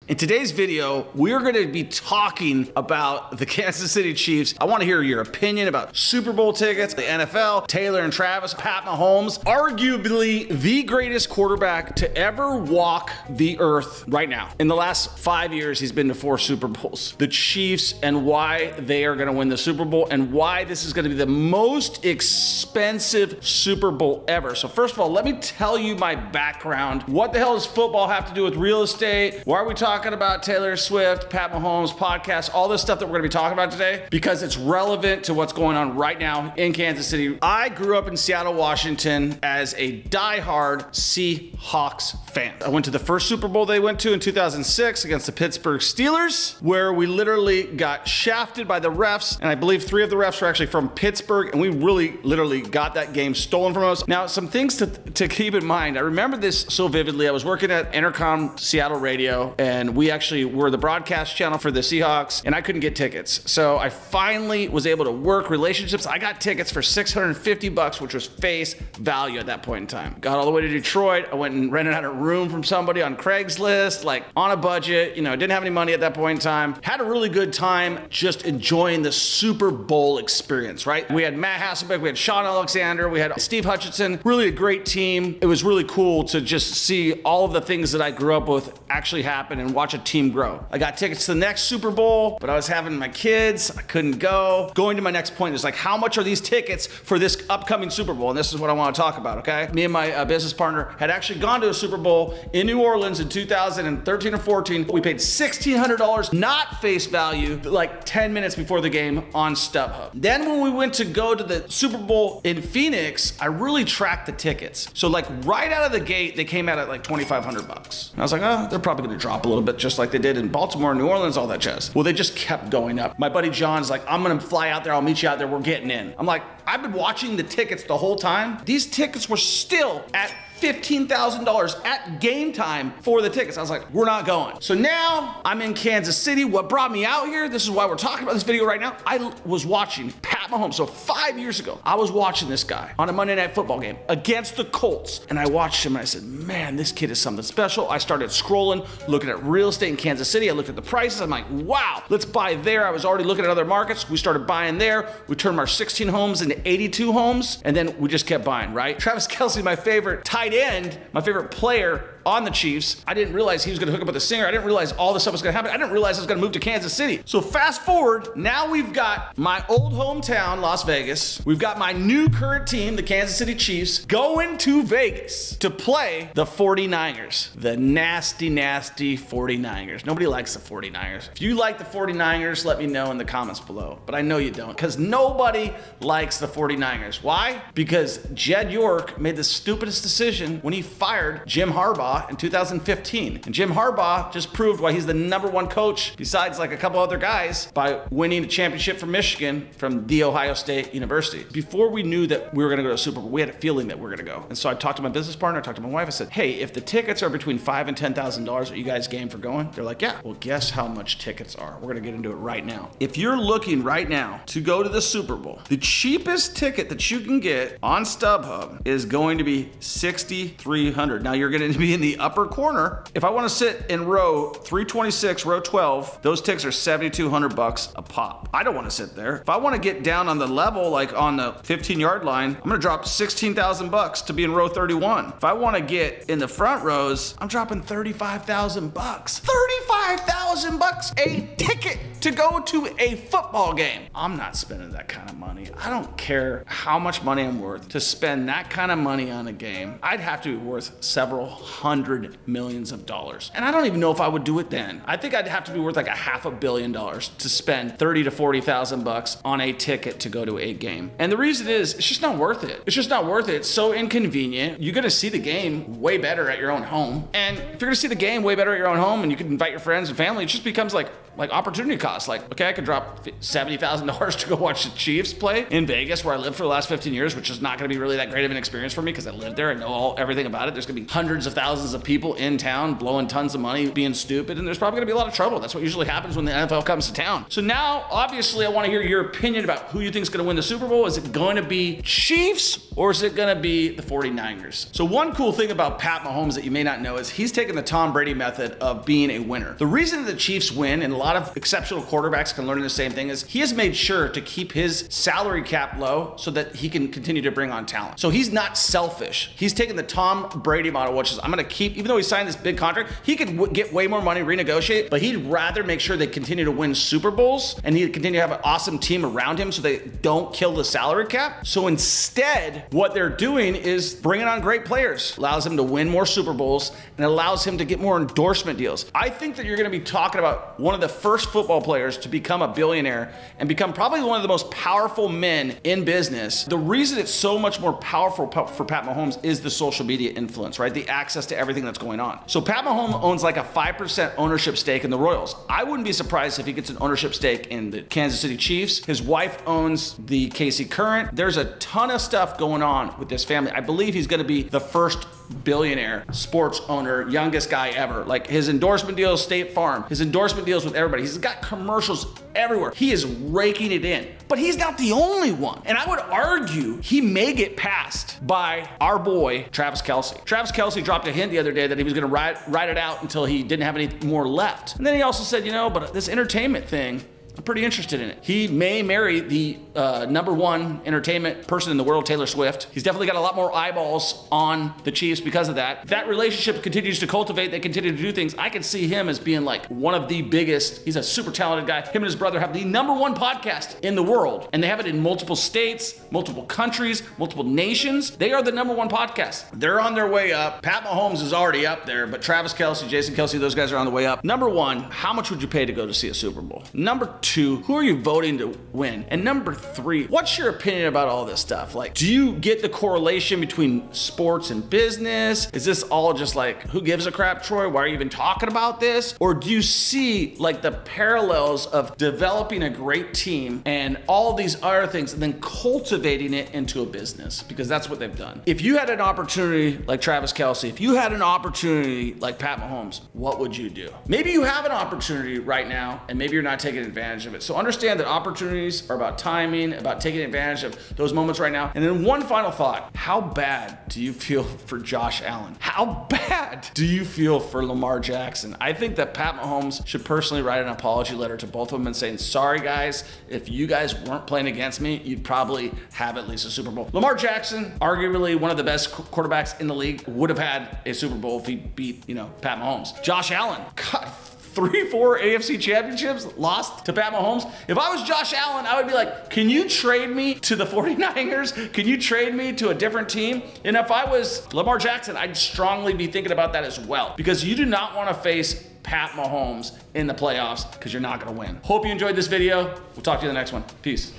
In today's video, we're going to be talking about the Kansas City Chiefs. I want to hear your opinion about Super Bowl tickets, the NFL, Taylor and Travis, Pat Mahomes, arguably the greatest quarterback to ever walk the earth right now. In the last 5 years, he's been to 4 Super Bowls. The Chiefs and why they are going to win the Super Bowl and why this is going to be the most expensive Super Bowl ever. So first of all, let me tell you my background. What the hell does football have to do with real estate? Why are we talking about Taylor Swift, Pat Mahomes, podcasts, all this stuff that we're going to be talking about today? Because it's relevant to what's going on right now in Kansas City. I grew up in Seattle, Washington as a diehard Seahawks fan. I went to the first Super Bowl they went to in 2006 against the Pittsburgh Steelers, where we literally got shafted by the refs, and I believe 3 of the refs were actually from Pittsburgh, and we really literally got that game stolen from us. Now, some things to keep in mind. I remember this so vividly. I was working at Intercom Seattle Radio, and we actually were the broadcast channel for the Seahawks, and I couldn't get tickets. So I finally was able to work relationships. I got tickets for $650, which was face value at that point in time. Got all the way to Detroit. I went and rented out a room from somebody on Craigslist, like on a budget, you know, didn't have any money at that point in time. Had a really good time just enjoying the Super Bowl experience, right? We had Matt Hasselbeck, we had Sean Alexander, we had Steve Hutchinson, really a great team. It was really cool to just see all of the things that I grew up with actually happen and watch a team grow. I got tickets to the next Super Bowl, but I was having my kids, I couldn't go. Going to my next point is like, how much are these tickets for this upcoming Super Bowl? And this is what I want to talk about, okay? Me and my business partner had actually gone to a Super Bowl in New Orleans in 2013 or 14. We paid $1,600, not face value, like 10 minutes before the game on StubHub. Then when we went to go to the Super Bowl in Phoenix, I really tracked the tickets. So like right out of the gate, they came out at like $2,500. And I was like, oh, they're probably gonna drop a little bit just like they did in Baltimore, New Orleans, all that jazz. Well, they just kept going up. My buddy John's like, I'm gonna fly out there, I'll meet you out there, we're getting in. I'm like, I've been watching the tickets the whole time. These tickets were still at $15,000 at game time for the tickets. I was like, we're not going. So now I'm in Kansas City. What brought me out here, this is why we're talking about this video right now. I was watching Pat Mahomes. So 5 years ago, I was watching this guy on a Monday Night Football game against the Colts. And I watched him and I said, man, this kid is something special. I started scrolling, looking at real estate in Kansas City. I looked at the prices. I'm like, wow, let's buy there. I was already looking at other markets. We started buying there. We turned our 16 homes into 82 homes. And then we just kept buying, right? Travis Kelce, my favorite tight end, my favorite player on the Chiefs. I didn't realize he was gonna hook up with a singer. I didn't realize all this stuff was gonna happen. I didn't realize I was gonna move to Kansas City. So fast forward, now we've got my old hometown, Las Vegas. We've got my new current team, the Kansas City Chiefs, going to Vegas to play the 49ers. The nasty, nasty 49ers. Nobody likes the 49ers. If you like the 49ers, let me know in the comments below. But I know you don't, because nobody likes the 49ers. Why? Because Jed York made the stupidest decision when he fired Jim Harbaugh in 2015. And Jim Harbaugh just proved why he's the #1 coach, besides like a couple other guys, by winning a championship from Michigan from The Ohio State University. Before we knew that we were gonna go to a Super Bowl, we had a feeling that we were gonna go. And so I talked to my business partner, I talked to my wife, I said, hey, if the tickets are between $5,000 and $10,000, are you guys game for going? They're like, yeah. Well, guess how much tickets are? We're gonna get into it right now. If you're looking right now to go to the Super Bowl, the cheapest ticket that you can get on StubHub is going to be $6,300. Now you're gonna be in the upper corner. If I want to sit in row 326, row 12, those tickets are $7,200 a pop. I don't want to sit there. If I want to get down on the level, like on the 15-yard line, I'm gonna drop $16,000 to be in row 31. If I want to get in the front rows, I'm dropping $35,000. $35,000 a ticket to go to a football game. I'm not spending that kind of money. I don't care how much money I'm worth to spend that kind of money on a game. I'd have to be worth several hundred millions of dollars. And I don't even know if I would do it then. I think I'd have to be worth like $500 million to spend $30,000 to $40,000 on a ticket to go to a game. And the reason is, it's just not worth it. It's just not worth it. It's so inconvenient. You're gonna see the game way better at your own home. And if you're gonna see the game way better at your own home and you can invite your friends and family, it just becomes like opportunity cost. cost. Like, okay, I could drop $70,000 to go watch the Chiefs play in Vegas, where I lived for the last 15 years, which is not going to be really that great of an experience for me because I lived there. I know everything about it. There's going to be hundreds of thousands of people in town blowing tons of money, being stupid, and there's probably going to be a lot of trouble. That's what usually happens when the NFL comes to town. So now, obviously, I want to hear your opinion about who you think is going to win the Super Bowl. Is it going to be Chiefs or is it going to be the 49ers? So one cool thing about Pat Mahomes that you may not know is he's taken the Tom Brady method of being a winner. The reason that the Chiefs win, and a lot of exceptional quarterbacks can learn the same thing, is he has made sure to keep his salary cap low so that he can continue to bring on talent. So he's not selfish. He's taken the Tom Brady model, which is I'm going to keep, even though he signed this big contract, he could get way more money, renegotiate, but he'd rather make sure they continue to win Super Bowls and he'd continue to have an awesome team around him so they don't kill the salary cap. So instead, what they're doing is bringing on great players. Allows him to win more Super Bowls and allows him to get more endorsement deals. I think that you're going to be talking about one of the first football players to become a billionaire and become probably one of the most powerful men in business. The reason it's so much more powerful for Pat Mahomes is the social media influence, right? The access to everything that's going on. So Pat Mahomes owns like a 5% ownership stake in the Royals. I wouldn't be surprised if he gets an ownership stake in the Kansas City Chiefs. His wife owns the KC Current. There's a ton of stuff going on with this family. I believe he's going to be the first billionaire sports owner, youngest guy ever. Like his endorsement deals, State Farm, his endorsement deals with everybody. He's got commercials everywhere. He is raking it in, but he's not the only one. And I would argue he may get passed by our boy, Travis Kelce. Travis Kelce dropped a hint the other day that he was gonna ride it out until he didn't have any more left. And then he also said, you know, but this entertainment thing, I'm pretty interested in it. He may marry the #1 entertainment person in the world, Taylor Swift. He's definitely got a lot more eyeballs on the Chiefs because of that. If that relationship continues to cultivate, they continue to do things, I can see him as being like one of the biggest. He's a super talented guy. Him and his brother have the #1 podcast in the world, and they have it in multiple states, multiple countries, multiple nations. They are the #1 podcast. They're on their way up. Pat Mahomes is already up there, but Travis Kelce, Jason Kelce, those guys are on the way up. #1, how much would you pay to go to see a Super Bowl? #2, who are you voting to win? And #3, what's your opinion about all this stuff? Like, do you get the correlation between sports and business? Is this all just like, who gives a crap, Troy? Why are you even talking about this? Or do you see like the parallels of developing a great team and all these other things and then cultivating it into a business? Because that's what they've done. If you had an opportunity like Travis Kelce, if you had an opportunity like Pat Mahomes, what would you do? Maybe you have an opportunity right now and maybe you're not taking advantage of it. So understand that opportunities are about timing, about taking advantage of those moments right now. And then one final thought, how bad do you feel for Josh Allen? How bad do you feel for Lamar Jackson? I think that Pat Mahomes should personally write an apology letter to both of them and saying, sorry guys, if you guys weren't playing against me, you'd probably have at least a Super Bowl. Lamar Jackson, arguably one of the best quarterbacks in the league, would have had a Super Bowl if he beat, Pat Mahomes. Josh Allen, God, 3-4 AFC championships, lost to Pat Mahomes. If I was Josh Allen, I would be like, can you trade me to the 49ers? Can you trade me to a different team? And if I was Lamar Jackson, I'd strongly be thinking about that as well, because you do not want to face Pat Mahomes in the playoffs because you're not going to win. Hope you enjoyed this video. We'll talk to you in the next one. Peace.